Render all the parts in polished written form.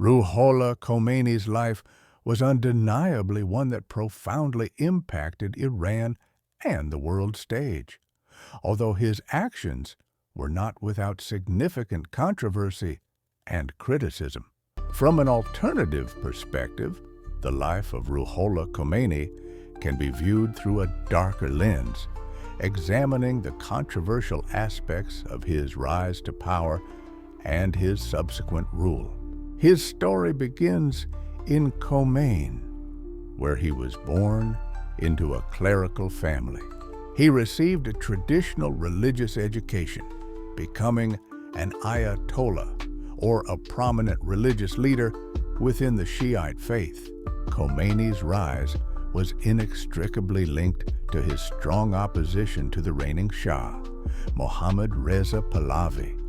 Ruhollah Khomeini's life was undeniably one that profoundly impacted Iran and the world stage, although his actions were not without significant controversy and criticism. From an alternative perspective, the life of Ruhollah Khomeini can be viewed through a darker lens, examining the controversial aspects of his rise to power and his subsequent rule. His story begins in Khomeini, where he was born into a clerical family. He received a traditional religious education, becoming an Ayatollah, or a prominent religious leader within the Shiite faith. Khomeini's rise was inextricably linked to his strong opposition to the reigning Shah, Mohammad Reza Pahlavi,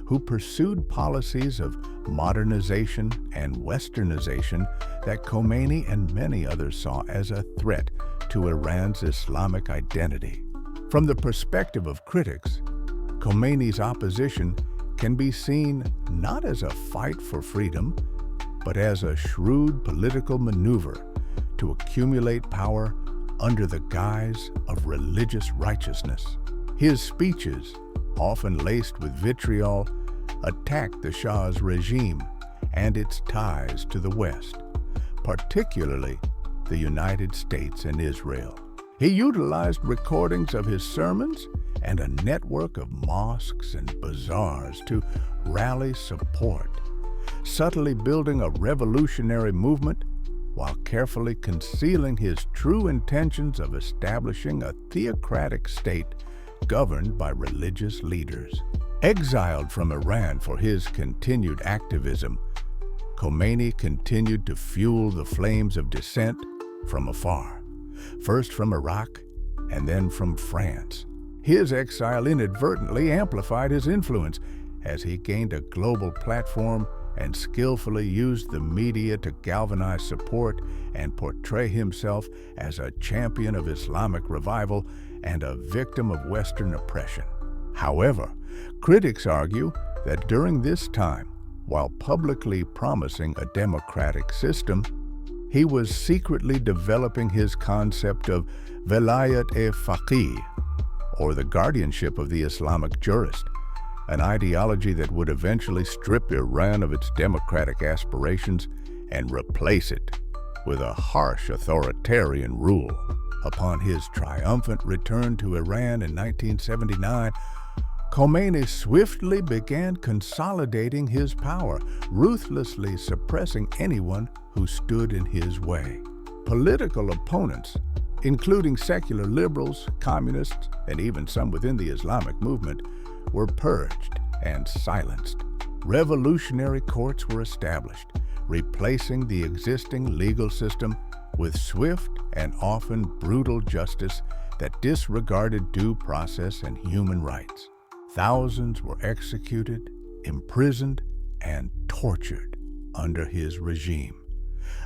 who pursued policies of modernization and westernization that Khomeini and many others saw as a threat to Iran's Islamic identity. From the perspective of critics, Khomeini's opposition can be seen not as a fight for freedom, but as a shrewd political maneuver to accumulate power under the guise of religious righteousness. His speeches, often laced with vitriol, attacked the Shah's regime and its ties to the West, particularly the United States and Israel. He utilized recordings of his sermons and a network of mosques and bazaars to rally support, subtly building a revolutionary movement while carefully concealing his true intentions of establishing a theocratic state governed by religious leaders. Exiled from Iran for his continued activism, Khomeini continued to fuel the flames of dissent from afar, first from Iraq and then from France. His exile inadvertently amplified his influence as he gained a global platform and skillfully used the media to galvanize support and portray himself as a champion of Islamic revival and a victim of Western oppression. However, critics argue that during this time, while publicly promising a democratic system, he was secretly developing his concept of velayat-e-faqih, or the guardianship of the Islamic jurist, an ideology that would eventually strip Iran of its democratic aspirations and replace it with a harsh authoritarian rule. Upon his triumphant return to Iran in 1979, Khomeini swiftly began consolidating his power, ruthlessly suppressing anyone who stood in his way. Political opponents, including secular liberals, communists, and even some within the Islamic movement, were purged and silenced. Revolutionary courts were established, replacing the existing legal system with swift and often brutal justice that disregarded due process and human rights. Thousands were executed, imprisoned, and tortured under his regime,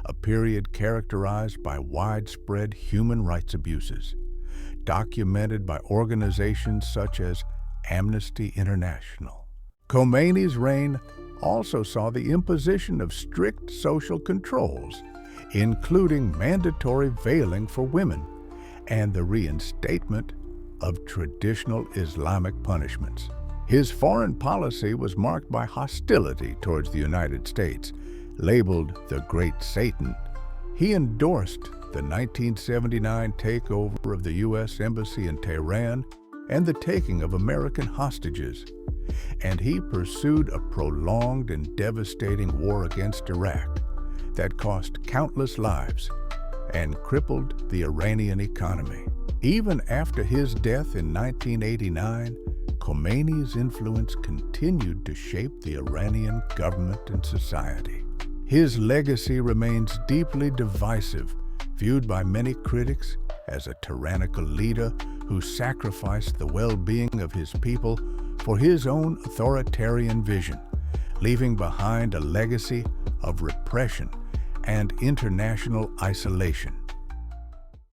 a period characterized by widespread human rights abuses, documented by organizations such as Amnesty International. Khomeini's reign also saw the imposition of strict social controls, including mandatory veiling for women and the reinstatement of traditional Islamic punishments. His foreign policy was marked by hostility towards the United States. Labeled the Great Satan, he endorsed the 1979 takeover of the U.S. Embassy in Tehran and the taking of American hostages, and he pursued a prolonged and devastating war against Iraq that cost countless lives and crippled the Iranian economy. Even after his death in 1989, Khomeini's influence continued to shape the Iranian government and society. His legacy remains deeply divisive, viewed by many critics as a tyrannical leader who sacrificed the well-being of his people for his own authoritarian vision, leaving behind a legacy of repression and international isolation.